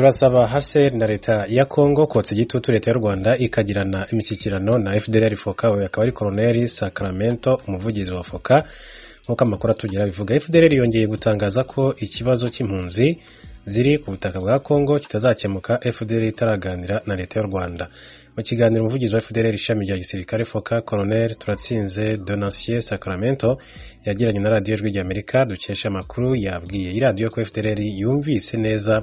Turasaba hase na leta ya Kongo kotsa igitutu leta y'u Rwanda ikagirana imishyikirano na FDLR Foka, akaba ari Colonel Sacramento umuvugizi wa Foka. Nkuko amakuru tugira bivuga, FDLR yongeye gutangaza ko ikibazo cy'impunzi ziri ku butaka bwa Kongo kitazakemuka FDLR itaraganira na leta y'u Rwanda. Mu kiganiro umuvugizi wa FDLR ishami rya gisirikare Foka, Colonel Turatsinze Donatien Sacramento yagiranye na radio ry'Amerika dukesha amakuru yabwiye radio ko FDLR yumvise neza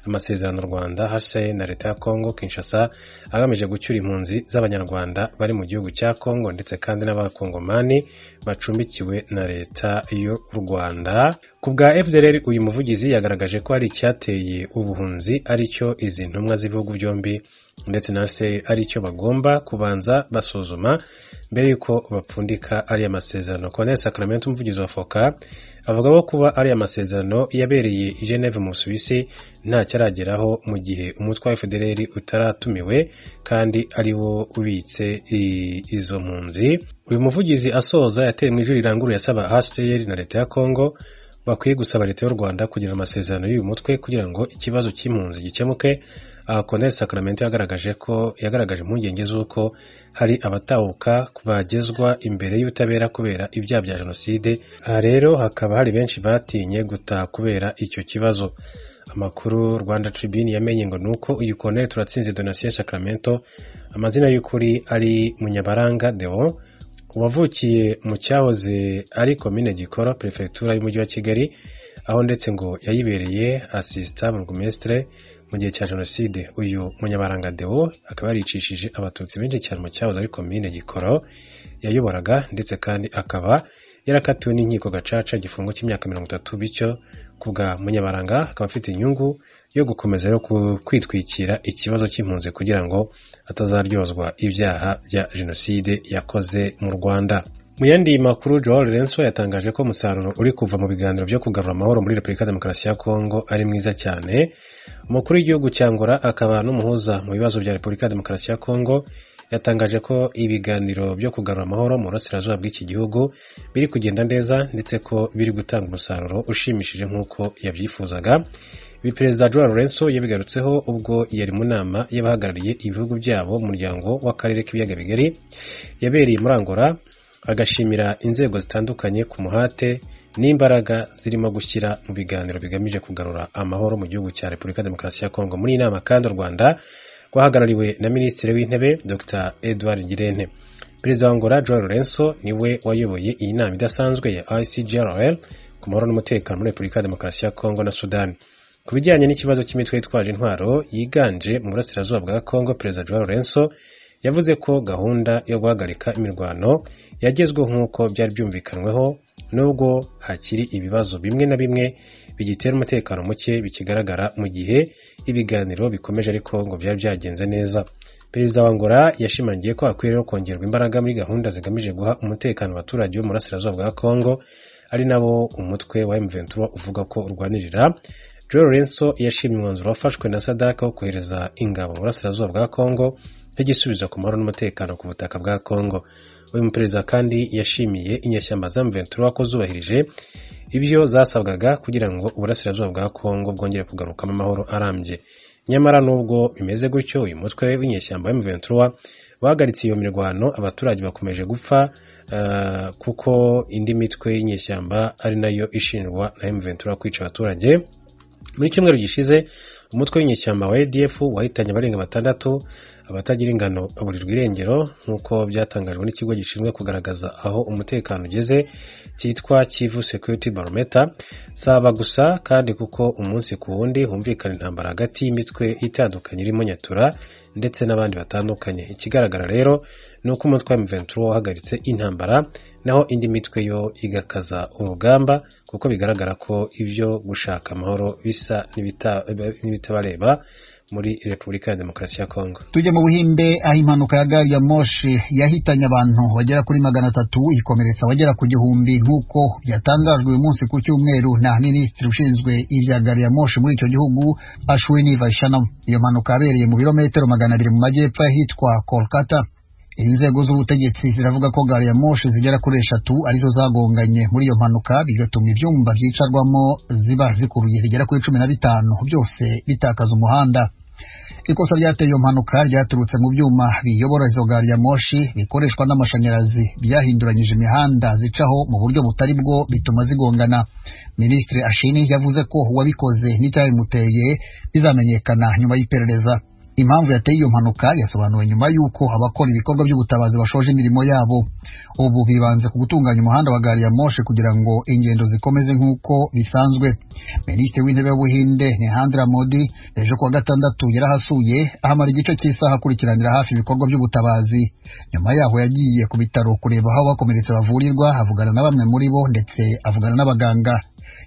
amasezerano Rwanda hase na leta ya Kongo Kinshasa agamije gucyura impunzi z'abanyarwanda bari mu gihugu cya Kongo ndetse kandi n'abakongomani bacumbikiwe na leta y'u Rwanda. Kubwa FDLR uyu muvugizi yagaragaje ko ari icyateye ubuhunzi ari cyo izi ntumwa z'ibihugu byombi ndetse na se ari cyo bagomba kubanza basuzuma mbere yuko bapfundika ari amasezerano. Colonel Sacramento umuvugizi wa Foka avuga ko kuba ari amasezerano yabereye i Geneve mu Suisse nta cyarageraho mu gihe umutwe wa FDLR utaratumiwe kandi ari wo ubitse izo mpunzi. Uyu muvugizi asoza yateye mu ijwi riranguruye asaba HCR na leta ya Kongo bakwiye gusaba leta y'u Rwanda kugira amasezerano y'uyu mutwe kugira ngo ikibazo cy'impunzi gikemuke. Colonel Sacramento yagaragaje impungenge z'uko hari abatahuka kubagezwa imbere y'ubutabera kubera ibyaha bya jenoside. Rero hakaba hari benshi batinye gutaha kubera icyo kibazo. Amakuru Rwanda Tribune yamenye ngo nuko uyu Colonel Turatsinze Donatien Sacramento amazina y'ukuri ari Munyabaranga Deo, wavukiye mu cyahoze ari komine Gikoro prefecture y'umujyi wa Kigali, aho ndetse ngo yayibereye assistant burgomestre mu gihe cya jenoside. Uyu Munyabaranga Deo akaba yaricishije abatutsi benshi cyane mu cyahoze ari komine Gikoro yayoboraga, ndetse kandi akaba yarakatiwe n'inkiko gacaca igifungo cy'imyaka 30. Bityo kubwa Munyabaranga akaba afite inyungu yo gukomeza no kwitwikira ikibazo cy'impunzi kugira ngo atazaryozwa ibyaha bya jenoside yakoze mu Rwanda. Mu yandi makuru, Joao Lorenzo yatangaje ko umusaruro uri kuva mu biganiro byo kugarura amahoro muri Repubulika Demokarasi ya Kongo ari mwiza cyane. Umukuru w'igihugu cya Angola akaba n'umuhuza mu bibazo bya Repubulika Demokarasi ya Kongo yatangaje ko ibiganiro byo kugarura amahoro mu burasirazuba bw'iki gihugu biri kugenda neza ndetse ko biri gutanga umusaruro ushimishije nk'uko yabyifuzaga. Perezida Joao Lorenzo yabigarutseho ubwo yari mu nama y'abahagarariye ibihugu byabo mu muryango w'akarere k'ibiyaga bigari yabereye muri Angola, agashimira inzego zitandukanye ku muhate n'imbaraga zirimo gushyira mu biganiro bigamije kugarura amahoro mu gihugu cya Repubulika Demokarasi ya Kongo. Muri nama kandi u Rwanda rwahagarariwe na Minisitiri w'Intebe Dr. Edouard Ngirente. Perezida wa Angola Joao Lorenzo niwe wayoboye iyi nama idasanzwe ya ICGLR ku mahoro n'umutekano muri Repubulika Demokarasi ya Kongo na Sudani. Ku bijyanye n'ikibazo cy'imitwe yitwaje intwaro yiganje mu burasirazuba bwa Kongo, Perezida Joao Lorenzo yavuze ko gahunda yo guhagarika imirwano yagezweho nk'uko byari byumvikanweho, nubwo hakiri ibibazo bimwe na bimwe bigitera umutekano muke bikigaragara mu gihe ibiganiro bikomeje, ariko ngo byari byagenze neza. Perezida wa Angola yashimangiye ko akwiriye kongerwa imbaraga muri gahunda zigamije guha umutekano abaturage bo mu burasirazuba bwa Kongo, ari nabo umutwe wa M23 uvuga ko urwanirira. Joao Lorenzo yashimye umwanzuro wafashwe na SADC wo kohereza ingabo mu burasirazuba bwa Kongo nk'igisubizo ku mahoro n'umutekano ku butaka bwa Kongo. Uyu muperezida kandi yashimiye inyeshyamba za M23 ko zubahirije ibyo zasabwaga kugira ngo uburasirazuba bwa Kongo bwongere kugarukamo amahoro arambye. Nyamara nubwo bimeze gutyo, uyu mutwe w'inyeshyamba wa M23 wahagaritse iyo mirwano, abaturage bakomeje gupfa kuko indi mitwe y'inyeshyamba ari nayo ishinjwa na M23 kwica abaturage. Muri cyumweru gishize umutwe w'inyeshyamba wa ADF wahitanye abarenga 6, abatagira ingano aburirwa irengero nk'uko byatangajwe n'ikigo gishinzwe kugaragaza aho umutekano ugeze cyitwa Kivu Security Barometer. Saba gusa kandi kuko umunsi ku wundi humvikana intambara hagati y'imitwe itandukanye irimo Nyatura ndetse n'abandi batandukanye. Ikigaragara rero ni uko umutwe wa M23 wahagaritse intambara, naho indi mitwe yo igakaza urugamba kuko bigaragara ko ibyo gushaka amahoro bisa n'ibitabareba muri Repubulika ya Demokarasi ya Kongo. Tujye mu Buhinde aho impanuka ya gari ya moshi yahitanye abantu bagera kuri 300 ikomeretsa bagera ku 1000 nk'uko byatangajwe uyu munsi ku cyumweru na Minisitiri ushinzwe ibya gari ya moshi muri icyo gihugu Ashwini Vaishnav. Iyo mpanuka yabereye mu birometero 200 mu majyepfo ahitwa Kolkata. Inzego z'ubutegetsi ziravuga ko gari ya moshi zigera kuri 3 arizo zagonganye muri iyo mpanuka, bigatuma ibyumba byicarwamo ziba zikuruye bigera kuri 15 byose bitakaza umuhanda. Ikosa ryateye iyo mpanuka ryaturutse mu byuma biyobora izo gari ya moshi bikoreshwa n'amashanyarazi byahinduranyije imihanda zicaho mu buryo butari bwo, bituma zigongana. Minisitiri Ashini yavuze ko uwabikoze n'icyabimuteye bizamenyekana nyuma y'iperereza. Impamvu yateye iyo mpanuka yasobanuwe nyuma y'uko abakora ibikorwa by'ubutabazi bashoje imirimo yabo. Ubu bibanze ku gutunganya umuhanda wa gari ya moshi kugira ngo ingendo zikomeze nk'uko bisanzwe. Minisitiri w'intebe w'Ubuhinde Narendra Modi ejo kuwa gatandatu yarahasuye ahamara igice cy'isaha akurikiranira hafi ibikorwa by'ubutabazi. Nyuma yaho yagiye ku bitaro kureba aho abakomeretse bavurirwa, avugana na bamwe muri bo ndetse avugana n'abaganga.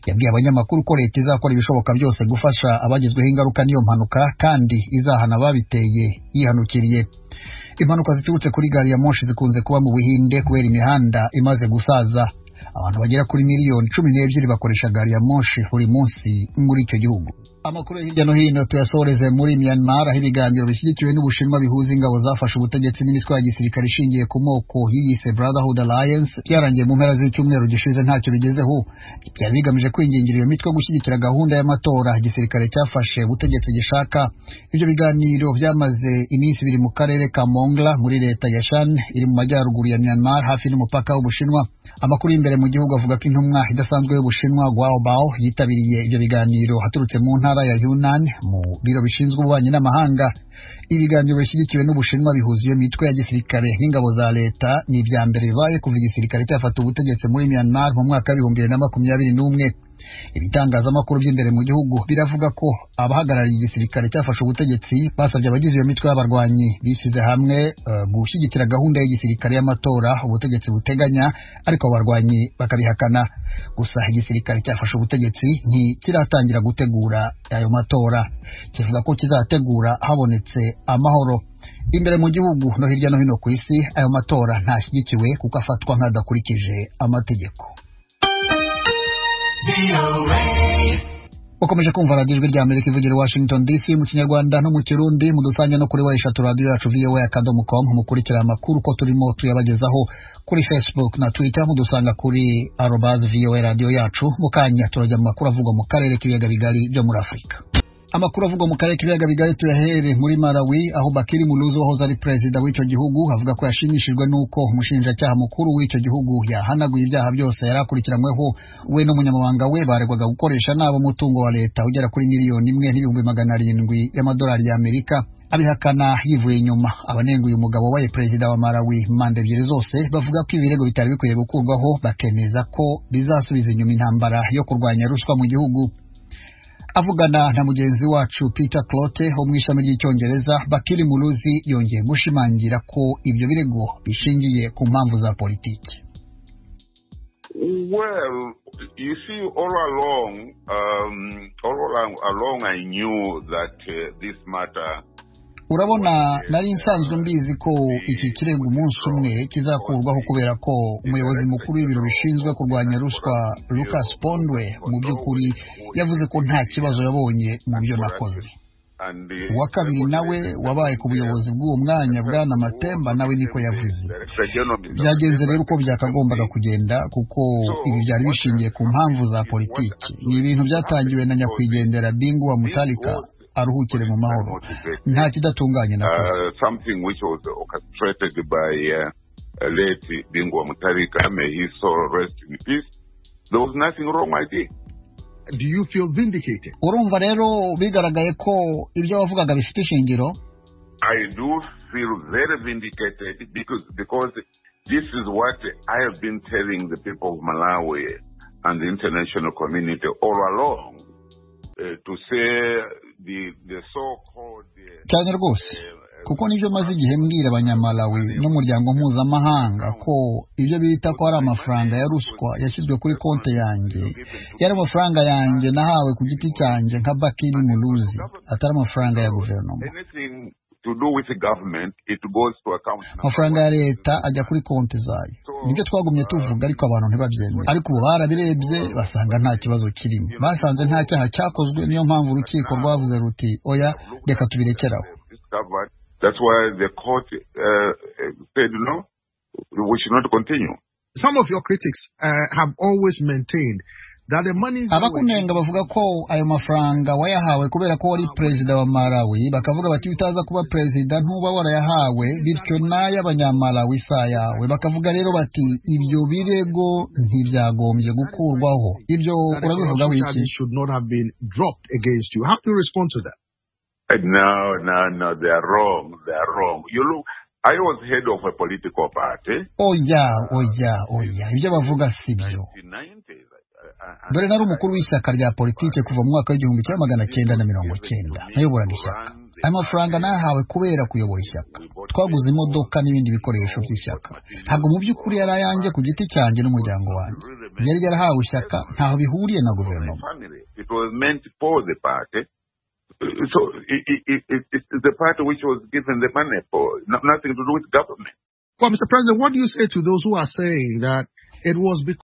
Yabwiye abanyamakuru ko leta izakora ibishoboka byose gufasha abagizweho ingaruka n'iyo mpanuka kandi izahana ababiteye yihanukiriye. Impanuka ziturutse kuri gari ya moshi zikunze kuba mu Buhinde kubera imihanda imaze gusaza. Abantu bagera kuri miliyoni 12 bakoresha gari ya moshi buri munsi muri icyo gihugu. Amakuru hirya no hino tuyasoreze muri Myanmar, aho ibiganiro bishyigikiwe n'Ubushinwa bihuza ingabo zafashe ubutegetsi n'imitwe ya gisirikare ishingiye ku moko yiyise Brotherhood Alliance byarangiye mu mpera z'icyumweru gishize ntacyo bigezeho. Byari bigamije kwingingira iyo mitwe gushyigikira gahunda y'amatora igisirikare cyafashe ubutegetsi gishaka. Ibyo biganiro byamaze iminsi 2 mu karere ka Mongla muri leta ya Shan iri mu majyaruguru ya Myanmar hafi n'umupaka w'Ubushinwa. Amakuru imbere mu gihugu avuga ko intumwa idasanzwe y'Ubushinwa Guo Bao yitabiriye ibyo biganiro haturutse mu ntara ya Yunnan mu biro bishinzwe ububanyi n'amahanga. Ibiganiro bishyigikiwe n'Ubushinwa bihuza iyo mitwe ya gisirikare n'ingabo za leta ni ibya mbere bibaye kuva igisirikare cyafata ubutegetsi muri Myanmar mu mwaka wa 2021. Ibitangazamakuru by'imbere mu gihugu biravuga ko abahagarariye igisirikare cyafashe ubutegetsi basabye abagize iyo mitwe y'abarwanyi bishyize hamwe gushyigikira gahunda y'igisirikare y'amatora ubutegetsi buteganya, ariko abarwanyi bakabihakana. Gusa igisirikare cyafashe ubutegetsi ntikiratangira gutegura ayo matora, kivuga ko kizategura habonetse amahoro. Imbere mu gihugu no hirya no hino ku isi ayo matora ntashyigikiwe kuko afatwa nk'adakurikije amategeko. Ukomeje kumva radiyo ry'Amerika ivugira i Washington DC mu Kinyarwanda no mu Kirundi, mudusanga no kuri wayishatu radiyo yacu voa.com. mukurikira amakuru ko turimo tuyabagezaho kuri Facebook na Twitter, mudusanga kuri @voa radio yacu. Mukanya turajya mu makuru avugwa mu karere k'ibiyaga bigari byo muri Afurika. Amakuru avugwa mu karere k'ibiyaga bigari tuyahere muri Malawi, aho Bakiri Muluzu wahoze ari perezida w'icyo gihugu avuga ko yashimishijwe n'uko umushinjacyaha mukuru w'icyo gihugu yahanaguye ibyaha byose yari akurikiranyweho. We n'umunyamabanga we baregwaga gukoresha nabo umutungo wa leta ugera kuri $1,700,000 y'amadolari y'Amerika. Abihakana yivuye inyuma. Abanenguye umugabo wabaye perezida wa Malawi manda 2 zose bavuga ko ibirego bitari bikwiye gukurwaho, bakemeza ko bizasubiza inyuma intambara yo kurwanya ruswa mu gihugu. Avugana na mugenzi wacu Peter Clote ho mu ishami ry'icyongereza, Bakiri Muluzi yongeye gushimangira ko ibyo birego bishingiye ku mpamvu za politiki. Well, you see, all along I knew that this matter. Urabona, nari nsanzwe mbizi ko iki kirego umunsi umwe kizakurwaho kubera ko umuyobozi mukuru w'ibiro bishinzwe kurwanya ruswa Lucas Pondwe mu by'ukuri yavuze ko nta kibazo yabonye mu byo nakoze. Uwa kabiri nawe wabaye ku buyobozi bw'uwo mwanya Bwana Matemba nawe niko yavuze. Byagenze rero uko byakagombaga kugenda kuko ibi byari bishingiye ku mpamvu za politiki. Ni ibintu byatangiwe na nyakwigendera Bingu wa Mutalika aruhukire mu mahoro. Nta kidatunganye nakoze. Something which was orchestrated by late Bingu wa Mutalika, may his soul rest in peace. There was nothing wrong with it. Do you feel vindicated? Urumva rero bigaragaye ko ibyo wavugaga bifite ishingiro? I do feel very vindicated because this is what I have been telling the people of Malawi and the international community all along, to say the so-called cyane rwose, kuko nibyo maze igihe mbwira abanyamalawi n'umuryango mpuzamahanga ko ibyo bita ko ari amafaranga ya ruswa yashyizwe kuri konti yanjye, yari amafaranga yanjye nahawe ku giti cyanjye nka Bakiri Muluzi, atari amafaranga ya guverinoma. To do with the government, it goes to account. Amafaranga ya leta ajya kuri konti zayo. Nibyo twagumye tuvuga ariko abantu ntibabyemera. Ariko ubu barabirebye basanga nta kibazo kirimo. Basanze nta cyaha cyakozwe, niyo mpamvu urukiko rwavuze ruti oya reka tubirekeraho. That's why the court said, no, we should not continue. Some of your critics have always maintained that the money... Abakunenga bavuga ko ayo mafaranga wayahawe kubera ko wari perezida wa Malawi, bakavuga bati utaza kuba perezida ntuba warayahawe, bityo nayo abanyamalawi isa yawe. Bakavuga rero bati ibyo birego ntibyagombye gukurwaho. Ibyo urabivuga wiki? should not have been dropped against you. How do you respond to that? No, they are wrong. They are wrong. You look, I was head of a political party. Oya. Ibyo bavuga sibyo. Dore nari umukuru w'ishyaka rya politike kuva mu mwaka w'1990. Nayoboraga ishyaka. Aya mafaranga nahawe kubera kuyobora ishyaka. Twaguze imodoka n'ibindi bikoresho by'ishyaka. Ntabwo mu by'ukuri yari ayanjye ku giti cyanjye n'umuryango wanjye. Yari yarahawe ishyaka, ntaho bihuriye na guverinoma. It was meant for the party. So it's the party which was given the money for, nothing to do with government. Well, Mr. President, what do you say to those who are saying that it was because